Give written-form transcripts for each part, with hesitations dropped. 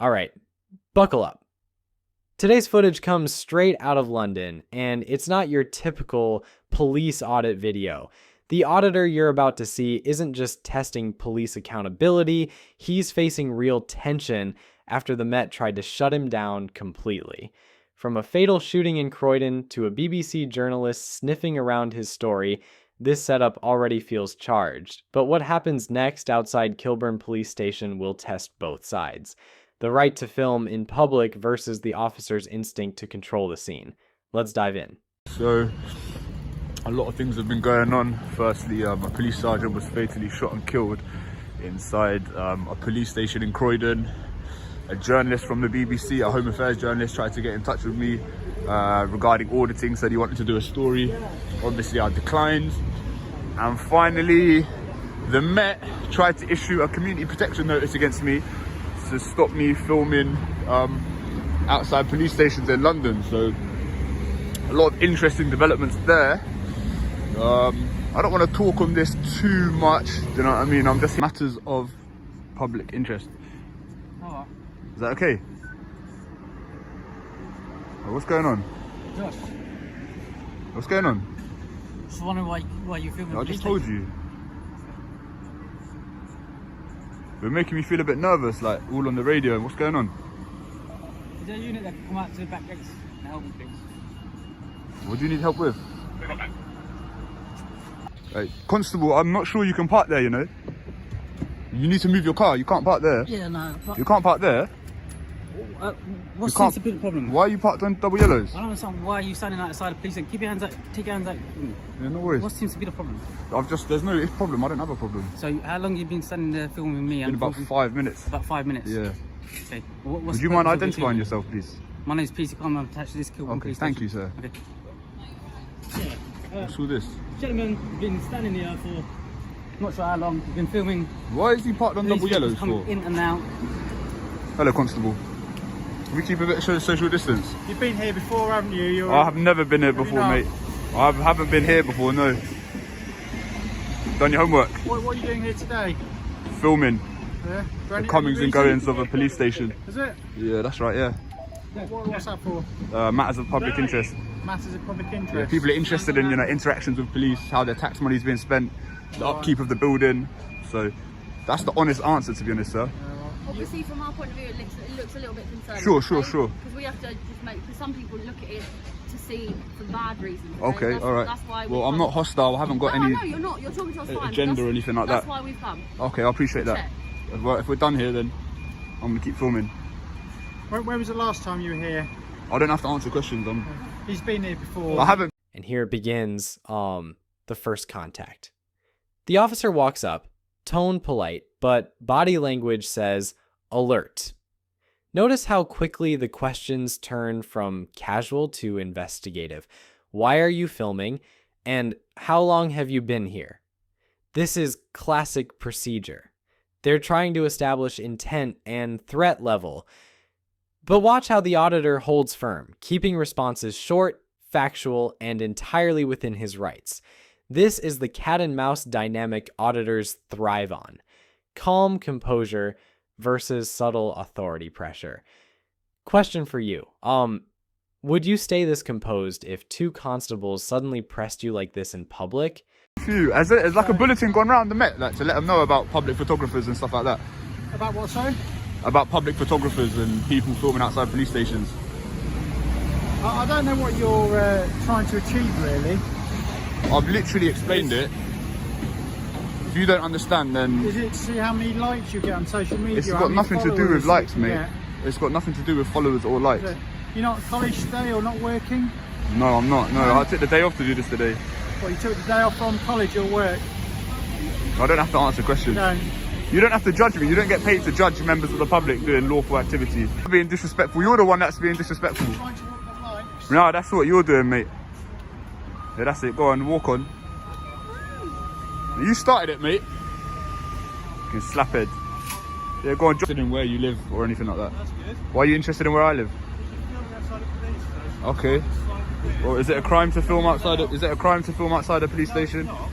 Alright, buckle up. Today's footage comes straight out of London, and it's not your typical police audit video. The auditor you're about to see isn't just testing police accountability, he's facing real tension after the Met tried to shut him down completely. From a fatal shooting in Croydon to a BBC journalist sniffing around his story, this setup already feels charged. But what happens next outside Kilburn police station will test both sides. The right to film in public versus the officer's instinct to control the scene. Let's dive in. So, a lot of things have been going on. Firstly, a police sergeant was fatally shot and killed inside a police station in Croydon. A journalist from the BBC, a Home Affairs journalist, tried to get in touch with me regarding auditing, said he wanted to do a story. Obviously, I declined. And finally, the Met tried to issue a community protection notice against me to stop me filming outside police stations in London. So a lot of interesting developments there. I don't want to talk on this too much, do you know what I mean? I'm just matters of public interest. Oh. Is that okay? What's going on? Josh. What's going on? Just wondering why you're filming. I just told you. You're making me feel a bit nervous, like all on the radio. What's going on? Is there a unit that can come out to the back gates and help me, please? What do you need help with? Hey, Constable, I'm not sure you can park there, you know. You need to move your car. You can't park there. Yeah, no. You can't park there. What seems to be the problem? Why are you parked on double yellows? I don't understand why are you standing outside the police and keep your hands out, take your hands out. Yeah, no worries. What seems to be the problem? There's no problem. I don't have a problem. So how long have you been standing there filming me? It's been about 5 minutes. About 5 minutes? Yeah. Okay. Would you mind identifying yourself, please? My name is Peter Conlon. I'm attached to this Kilburn police thank station. you, sir. Okay. What's all this? Gentleman been standing here for not sure how long. He's been filming. Why is he parked on double yellows for? In and out. Hello, Constable. Can we keep a bit of social distance? You've been here before, haven't you? I have never been here before, mate. I haven't been here before, no. Done your homework? What are you doing here today? Filming. Yeah. The comings and goings of a police station. Is it? Yeah, that's right, yeah. What's that for? Matters of public interest. Matters of public interest. Yeah, people are interested in, interactions with police, how their tax money is being spent, the upkeep of the building. So that's the honest answer, to be honest, sir. Obviously, from our point of view, it looks a little bit concerning. Sure. Because we have to just make, because some people look at it to see for bad reasons. Okay, all right. That's why well, I'm not hostile. I haven't got any. No, you're not. You're talking to us fine. Agenda or anything like that. That's why we've come. Okay, I appreciate that. Well, if we're done here, then I'm gonna keep filming. When was the last time you were here? I don't have to answer questions. He's been here before. I haven't. And here it begins the first contact. The officer walks up, tone polite, but body language says alert. Notice how quickly the questions turn from casual to investigative. Why are you filming? And how long have you been here? This is classic procedure. They're trying to establish intent and threat level. But watch how the auditor holds firm, keeping responses short, factual, and entirely within his rights. This is the cat and mouse dynamic auditors thrive on. Calm composure versus subtle authority pressure. Question for you. Would you stay this composed if two constables suddenly pressed you like this in public? Has like a bulletin gone around the Met, like to let them know about public photographers and stuff like that? About what, sorry? About public photographers and people filming outside police stations. I don't know what you're trying to achieve, really. I've literally explained it. If you don't understand, then... Is it to see how many likes you get on social media? It's got nothing to do with likes, mate. It's got nothing to do with followers or likes. You're not at college today or not working? No, I'm not. No, I took the day off to do this today. Well, you took the day off from college or work? I don't have to answer questions. You don't have to judge me. You don't get paid to judge members of the public doing lawful activity. You're being disrespectful. You're the one that's being disrespectful. Trying to walk the line. No, that's what you're doing, mate. Yeah, that's it. Go on, walk on. You started it, mate. You can slap head. Yeah, go on. Interested in where you live or anything like that? That's good. Why are you interested in where I live? Okay. Well, is it a crime to film outside? Is it a crime to film outside a police station? All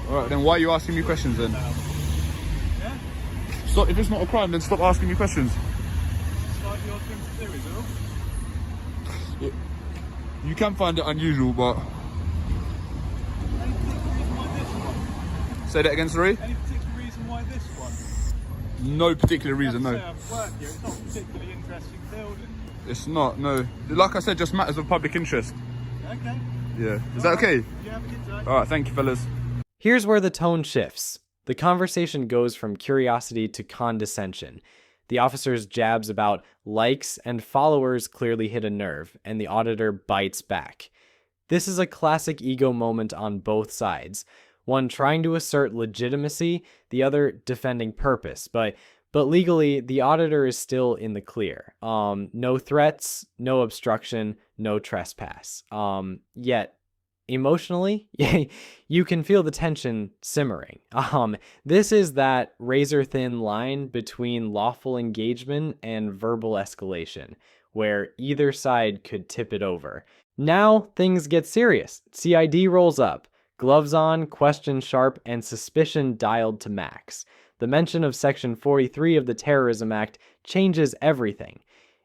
right, then why are you asking me questions then? Stop. If it's not a crime, then stop asking me questions. find the odd thing to do, is it all? You can find it unusual, but... Any particular reason why this one? Say that again, sorry? Any particular reason why this one? No particular reason, I've no. worked here. It's not a particularly interesting building. It's not, no. Like I said, just matters of public interest. Okay. Yeah. Is that okay? You have a good day. Alright, thank you, fellas. Here's where the tone shifts. The conversation goes from curiosity to condescension. The officer's jabs about likes and followers clearly hit a nerve, and the auditor bites back. This is a classic ego moment on both sides. One trying to assert legitimacy, the other defending purpose. But legally, the auditor is still in the clear. No threats, no obstruction, no trespass. Yet, emotionally, you can feel the tension simmering. This is that razor-thin line between lawful engagement and verbal escalation, where either side could tip it over. Now, things get serious. CID rolls up. Gloves on, question sharp, and suspicion dialed to max. The mention of Section 43 of the Terrorism Act changes everything.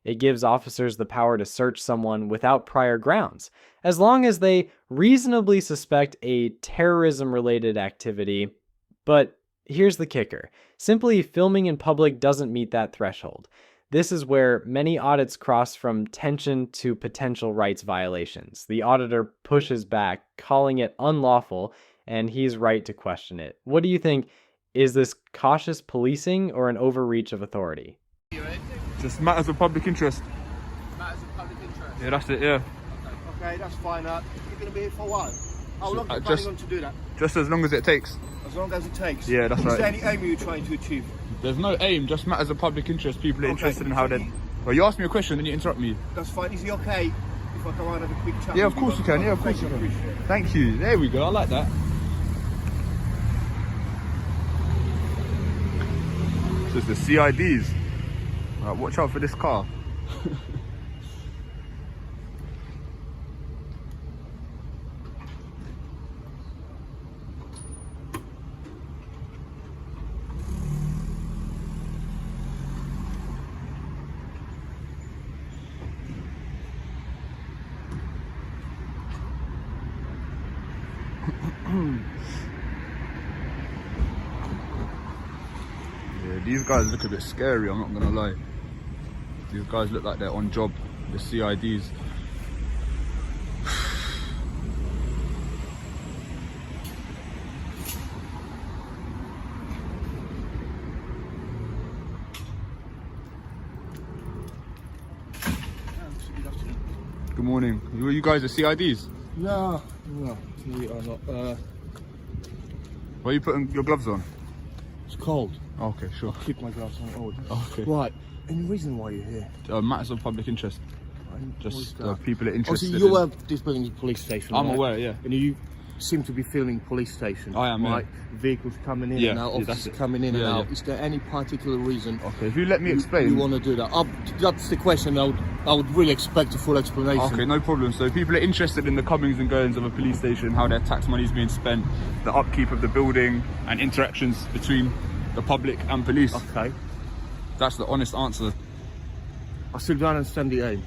It gives officers the power to search someone without prior grounds, as long as they reasonably suspect a terrorism-related activity. But here's the kicker. Simply filming in public doesn't meet that threshold. This is where many audits cross from tension to potential rights violations. The auditor pushes back, calling it unlawful, and he's right to question it. What do you think? Is this cautious policing or an overreach of authority? Just matters of public interest. Matters of public interest. Yeah, that's it, yeah. Okay, that's fine. You're going to be here for a while. How long are you just- planning on to do that? Just as long as it takes. As long as it takes. Yeah, that's Is right. there any aim you're trying to achieve? There's no aim, just matters of public interest. People are Okay, interested in so how they... you- Well, you asked me a question, then you interrupt me. That's fine. Is it okay if I come out and have a quick chat? Yeah, with of course you can. Yeah, of course you Thank can. appreciate it. Thank you. There we go. I like that. This is the CIDs. Right, watch out for this car. Yeah, these guys look a bit scary, I'm not gonna lie. These guys look like they're on job, the CIDs. Good morning. You guys are CIDs? No, we are not. Why are you putting your gloves on? It's cold. Okay, sure. Keep my gloves on. Okay. Right. Any reason why you're here? Matters of public interest. Just people are Oh, so interested you're in... aware this building is a police station, I'm right? aware, yeah. And you seem to be feeling police station. I am, yeah. right? Vehicles coming in Yeah, and out, yeah, that's officers it. coming in Yeah, and out. yeah. Is there any particular reason Okay, if you let me explain... you want to do that? That's the question. I would really expect a full explanation. Okay, no problem. So people are interested in the comings and goings of a police station, how their tax money is being spent, the upkeep of the building, and interactions between the public and police. Okay. That's the honest answer. I still don't understand the aim.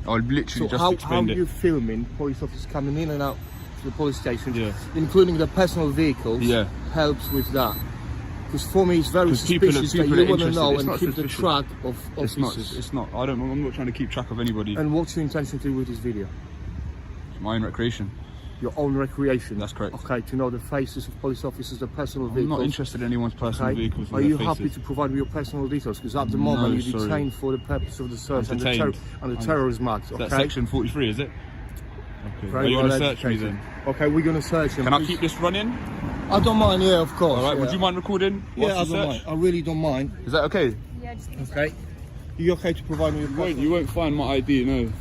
I literally So just how explained you it. filming police officers coming in and out to the police station, Yeah. including the personal vehicles, Yeah. helps with that? Because for me, it's very 'Cause people are- suspicious people that are you want to interested. know It's and not keep suspicious. the track of It's not. officers. It's not. I'm not trying to keep track of anybody. And what's your intention to do with this video? It's my own recreation. Your own recreation? That's correct. Okay, to know the faces of police officers, the personal I'm vehicles. not interested in anyone's personal Okay. vehicles. Are you happy to provide me your personal details? Because at the moment you're sorry. detained for the purpose of the search and the Detained. Terrorism Act. Okay. That's section 43, is it? Okay. Very Are you well going to search me educated. then? Okay, we're going to search him. Can I Please- keep this running? I don't mind. Yeah, of course. All right. yeah. Would you mind recording? Yeah, I whilst don't we mind. search? I really don't mind. Is that okay? Yeah, just Okay. You okay to provide me with You won't find my ID. No.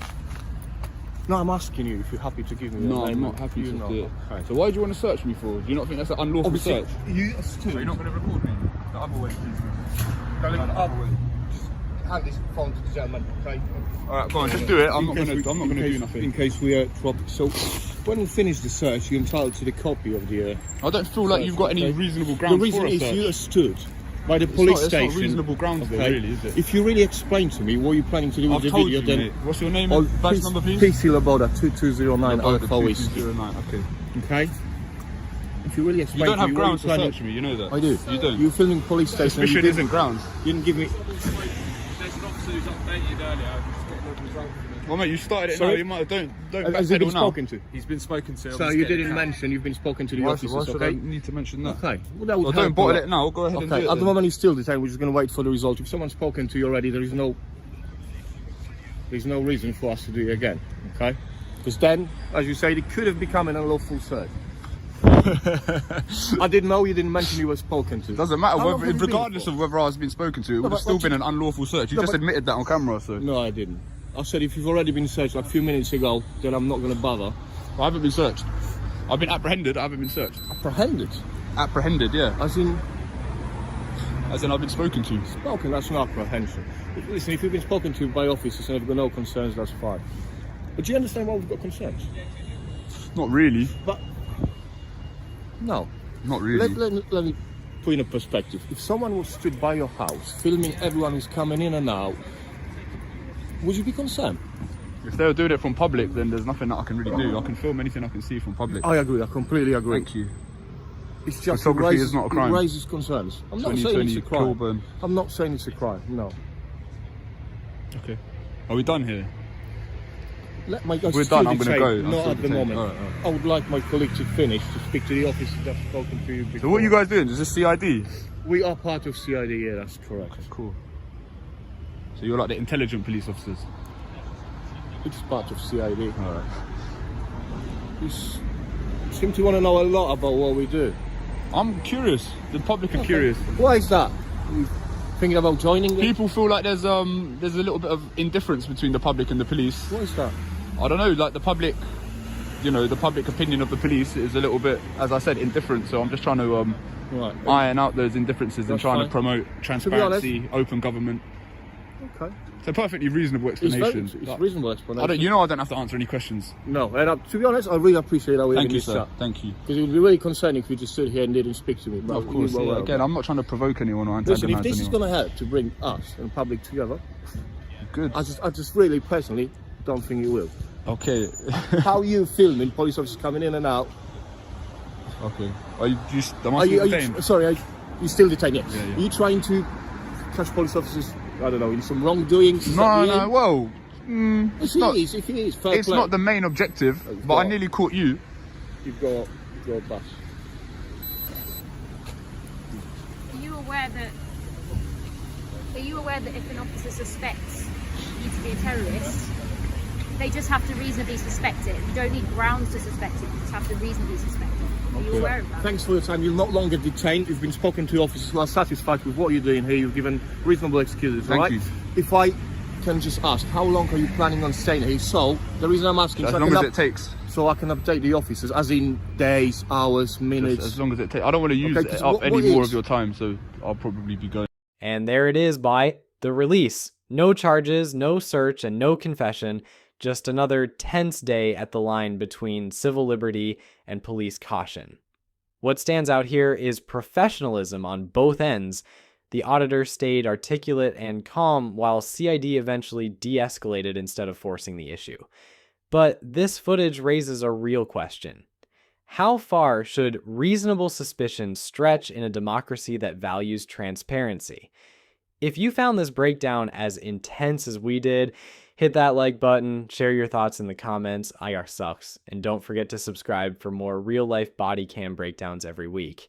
No, I'm asking you if you're happy to give me No, your I'm name. not happy You to know. do it. Okay. So why do you want to search me for? Do you not think that's an unlawful Obviously, search? you still. going to record me? The other way, please. Go the other way. Hand this phone to the gentleman, okay? All right, go on, just do it. I'm not going to do In nothing. case we drop. So, when we finish the search, you're entitled to the copy of the. I don't feel like you've got any Okay. reasonable The grounds reason for a is search. you stood by the It's police not station. reasonable grounds, though, Okay. really, is it? If you really explain to me what you're planning to do with I've the told video, you, then mate. What's your name Oh, and badge number, please? PC Laboda 2209 Alpha Alpha Whiskey. 2209, okay. Okay. If you really explain You don't to have me grounds to what you're search me, you know that. I do. You don't. You're filming police station. Suspicion you isn't grounds. didn't give me. There's an officer who's updated earlier. Well, mate, you started it Sorry? now. You might don't Has he backpedal been now. spoken to? He's been spoken to. So you didn't mention you've been spoken to the Why officers, should okay? I need to mention that? Okay. Well, that would Well, help don't a bottle lot. it now. Go ahead and do Okay. it. At the then. moment, he's still detained. We're just going to wait for the result. If someone's spoken to you already, there's no reason for us to do it again. Okay? Because then, as you say, it could have become an unlawful search. I didn't know you didn't mention you were spoken to. Doesn't matter, How long whether, have you been regardless for? of whether I was being spoken to, it would but have still what been you- an unlawful search. You No, just but- admitted that on camera, so. No, I didn't. I said if you've already been searched like a few minutes ago, then I'm not going to bother. I haven't been searched. I've been apprehended, I haven't been searched. Apprehended. Apprehended, yeah. As in, As in I've been spoken to. spoken, that's not apprehension. Listen, if you've been spoken to by officers and have got no concerns, that's fine. But do you understand why we've got concerns? Not really. But, no. Not really. Let me put in a perspective. If someone was stood by your house, filming everyone who's coming in and out, would you be concerned? If they were doing it from public, then there's nothing that I can really do. I can film anything I can see from public. I agree, I completely agree. Thank you. It's just Photography is not a crime. It raises concerns. I'm not saying 2020 it's a crime. Kilburn. I'm not saying it's a crime, no. Okay. Are we done here? We're done, I'm gonna go. I'm Not still at the detained. moment. All right. I would like my colleague to finish, to speak to the officer that's spoken to you before. So what are you guys doing? Is this CID? We are part of CID, yeah, that's correct. Cool. So you're like the intelligent police officers? It's part of CID. Alright. You seem to want to know a lot about what we do. I'm curious. The public are curious. Why is that? You thinking about joining them? People feel like there's a little bit of indifference between the public and the police. What is that? I don't know, like the public, you know, the public opinion of the police is a little bit, as I said, indifferent. So I'm just trying to Right. iron out those indifferences and That's trying fine. to promote transparency, open government. Okay. It's a perfectly reasonable explanation. It's reasonable explanation. You know I don't have to answer any questions. No, and to be honest, I really appreciate how we're Thank having you, this sir. chat. Thank you. Because it would be really concerning if you just stood here and didn't speak to me. But Of course, you were yeah. aware of Again, that. I'm not trying to provoke anyone or Listen, if antagonize this is anyone. going to help to bring us and the public together, Good. I just really personally don't think it will. Okay. How you filming police officers coming in and out? Okay. Am I still detained? Sorry, are you still detained? Yes. Yeah, yeah. Are you trying to catch police officers? I don't know, in some wrongdoing? No. Well, If it is, fair it's play. not the main objective. But I nearly caught you. You've got a bus. Are you aware that if an officer suspects you to be a terrorist, they just have to reasonably suspect it? You don't need grounds to suspect it, you just have to reasonably suspect it. Are you aware of that? Thanks for your time. You're no longer detained. You've been spoken to officers who are satisfied with what you're doing here. You've given reasonable excuses, Thank right? you. If I can just ask, how long are you planning on staying here? So, the reason I'm asking... As so I long can as it takes. So I can update the officers, as in days, hours, minutes. As long as it takes. I don't want to use Okay, 'cause up what any more is- of your time, so I'll probably be going. And there it is by the release. No charges, no search, and no confession. Just another tense day at the line between civil liberty and police caution. What stands out here is professionalism on both ends. The auditor stayed articulate and calm while CID eventually de-escalated instead of forcing the issue. But this footage raises a real question. How far should reasonable suspicion stretch in a democracy that values transparency? If you found this breakdown as intense as we did, hit that like button, share your thoughts in the comments, IR sucks, and don't forget to subscribe for more real-life body cam breakdowns every week.